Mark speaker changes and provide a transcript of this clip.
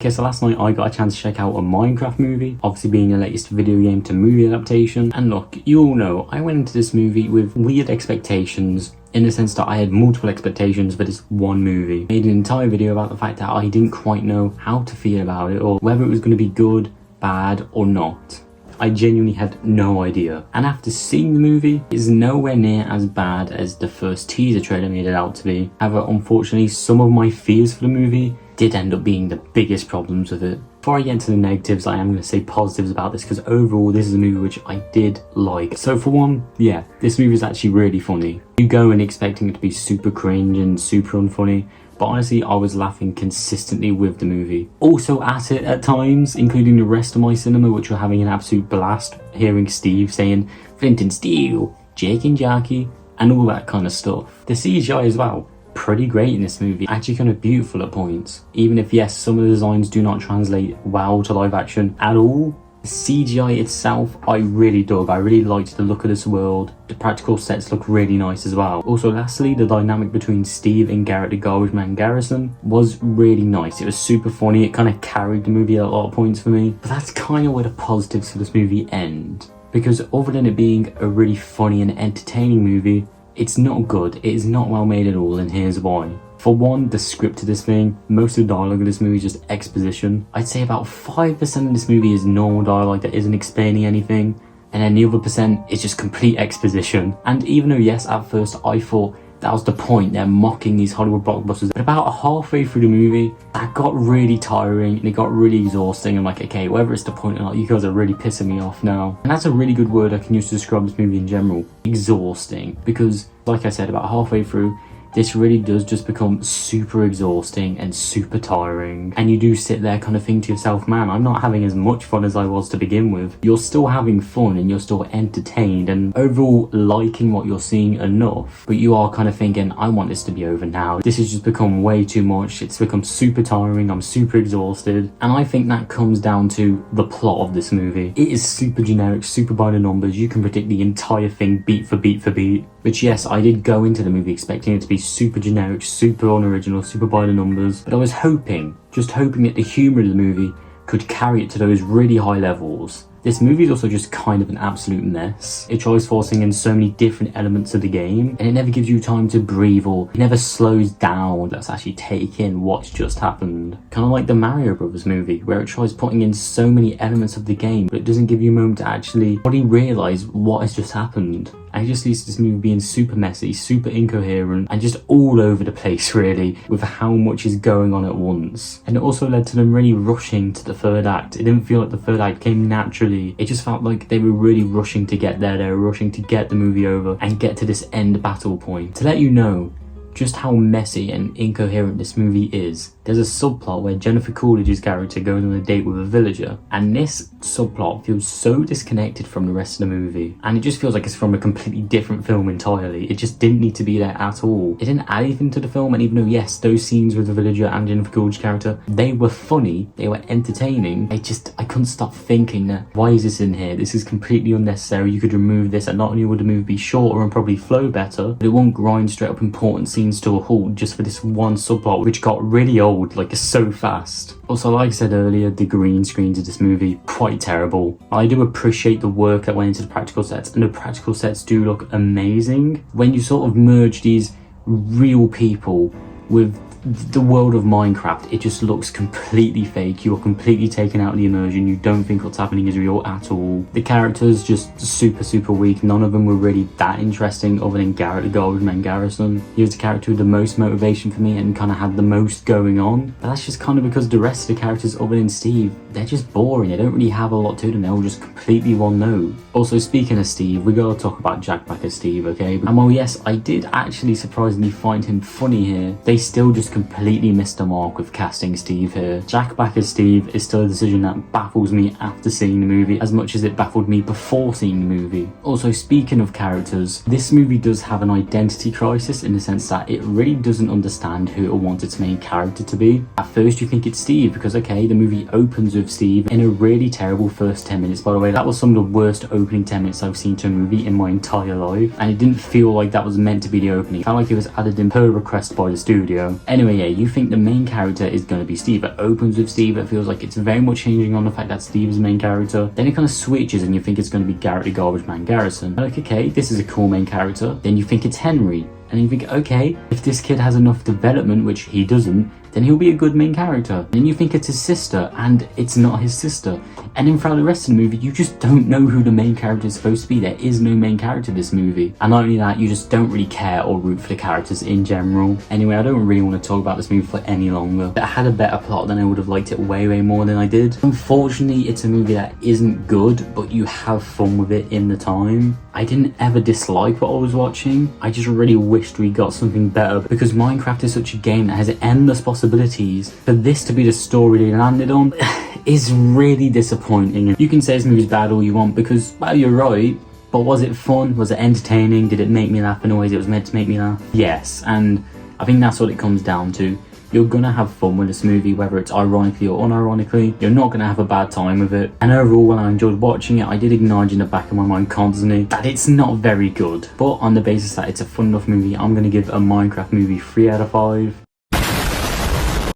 Speaker 1: Okay, so last night I got a chance to check out a Minecraft movie, obviously being the latest video game to movie adaptation. And look, you all know I went into this movie with weird expectations, in the sense that I had multiple expectations for this one movie. I made an entire video about the fact that I didn't quite know how to feel about it, or whether it was going to be good, bad, or not. I genuinely had no idea. And after seeing the movie, it's nowhere near as bad as the first teaser trailer made it out to be. However, unfortunately, some of my fears for the movie did end up being the biggest problems with it. Before I get into the negatives, I am going to say positives about this, because overall this is a movie which I did like. So for one, yeah, this movie is actually really funny. You go in expecting it to be super cringe and super unfunny, but honestly I was laughing consistently with the movie. Also at it at times, including the rest of my cinema, which were having an absolute blast hearing Steve saying Flint and Steel, Jake and Jackie, and all that kind of stuff. The CGI as well, pretty great in this movie, actually kind of beautiful at points, even if yes, some of the designs do not translate well to live action at all. The CGI itself I really dug. I really liked the look of this world. The practical sets look really nice as well. Also lastly, the dynamic between Steve and Garrett the Garbage Man Garrison was really nice. It was super funny. It kind of carried the movie at a lot of points for me. But that's kind of where the positives for this movie end, because other than it being a really funny and entertaining movie, it's not good. It is not well made at all, and here's why. For one, the script of this thing, most of the dialogue of this movie is just exposition. I'd say about 5% of this movie is normal dialogue that isn't explaining anything, and then the other percent is just complete exposition. And even though yes, at first I thought that was the point, they're mocking these Hollywood blockbusters, but about halfway through the movie, that got really tiring and it got really exhausting. I'm like, okay, whether it's the point or not, you guys are really pissing me off now. And that's a really good word I can use to describe this movie in general. Exhausting. Because, like I said, about halfway through, this really does just become super exhausting and super tiring. And you do sit there kind of think to yourself, man, I'm not having as much fun as I was to begin with. You're still having fun and you're still entertained and overall liking what you're seeing enough, but you are kind of thinking, I want this to be over now. This has just become way too much. It's become super tiring. I'm super exhausted. And I think that comes down to the plot of this movie. It is super generic, super by the numbers. You can predict the entire thing beat for beat for beat. Which yes, I did go into the movie expecting it to be super generic, super unoriginal, super by the numbers, but I was just hoping that the humour of the movie could carry it to those really high levels. This movie is also just kind of an absolute mess. It tries forcing in so many different elements of the game, and it never gives you time to breathe, or it never slows down. Let's actually take in what's just happened. Kind of like the Mario Brothers movie, where it tries putting in so many elements of the game, but it doesn't give you a moment to actually fully realise what has just happened. And it just leads to this movie being super messy, super incoherent, and just all over the place really, with how much is going on at once. And it also led to them really rushing to the third act. It didn't feel like the third act came naturally. It just felt like they were really rushing to get there. They were rushing to get the movie over and get to this end battle point. To let you know just how messy and incoherent this movie is, there's a subplot where Jennifer Coolidge's character goes on a date with a villager, and this subplot feels so disconnected from the rest of the movie, and it just feels like it's from a completely different film entirely. It just didn't need to be there at all. It didn't add anything to the film, and even though yes, those scenes with the villager and Jennifer Coolidge's character, they were funny, they were entertaining, I couldn't stop thinking that, why is this in here? This is completely unnecessary. You could remove this, and not only would the movie be shorter and probably flow better, but it won't grind straight up important scenes to a halt just for this one subplot, which got really old like so fast. Also, like I said earlier, the green screens of this movie, quite terrible. I do appreciate the work that went into the practical sets, and the practical sets do look amazing. When you sort of merge these real people with the world of Minecraft, it just looks completely fake. You're completely taken out of the immersion. You don't think what's happening is real at all. The characters just super weak. None of them were really that interesting other than Garrett the Garbage Man Garrison. He was the character with the most motivation for me and kind of had the most going on. But that's just kind of because the rest of the characters other than Steve, they're just boring. They don't really have a lot to them. They're all just completely one note. Also, speaking of Steve, we gotta talk about Jack Black as Steve, okay? And while yes, I did actually surprisingly find him funny here, they still just completely missed the mark with casting Steve here. Jack Black as Steve is still a decision that baffles me after seeing the movie as much as it baffled me before seeing the movie. Also, speaking of characters, this movie does have an identity crisis in the sense that it really doesn't understand who it wants its main character to be. At first you think it's Steve because okay, the movie opens with Steve in a really terrible first 10 minutes. By the way, that was some of the worst opening 10 minutes I've seen to a movie in my entire life, and it didn't feel like that was meant to be the opening. It felt like it was added in per request by the studio. Anyway, Anyway, yeah, you think the main character is going to be Steve. It opens with Steve. It feels like it's very much hinging on the fact that Steve is the main character. Then it kind of switches and you think it's going to be Garrett the Garbage Man Garrison. Like, okay, this is a cool main character. Then you think it's Henry. And you think, okay, if this kid has enough development, which he doesn't, then he'll be a good main character. Then you think it's his sister, and it's not his sister. And then throughout the rest of the movie, you just don't know who the main character is supposed to be. There is no main character in this movie. And not only that, you just don't really care or root for the characters in general. Anyway, I don't really want to talk about this movie for any longer. It had a better plot than I would have liked it way more than I did. Unfortunately, it's a movie that isn't good, but you have fun with it in the time. I didn't ever dislike what I was watching. I just really wished we got something better, because Minecraft is such a game that has endless possibilities. For this to be the story they landed on is really disappointing. You can say this movie's bad all you want because, well, you're right. But was it fun? Was it entertaining? Did it make me laugh in ways it was meant to make me laugh? Yes, and I think that's what it comes down to. You're gonna have fun with this movie, whether it's ironically or unironically. You're not gonna have a bad time with it. And overall, when I enjoyed watching it, I did acknowledge in the back of my mind constantly that it's not very good. But on the basis that it's a fun enough movie, I'm gonna give a Minecraft movie 3 out of 5.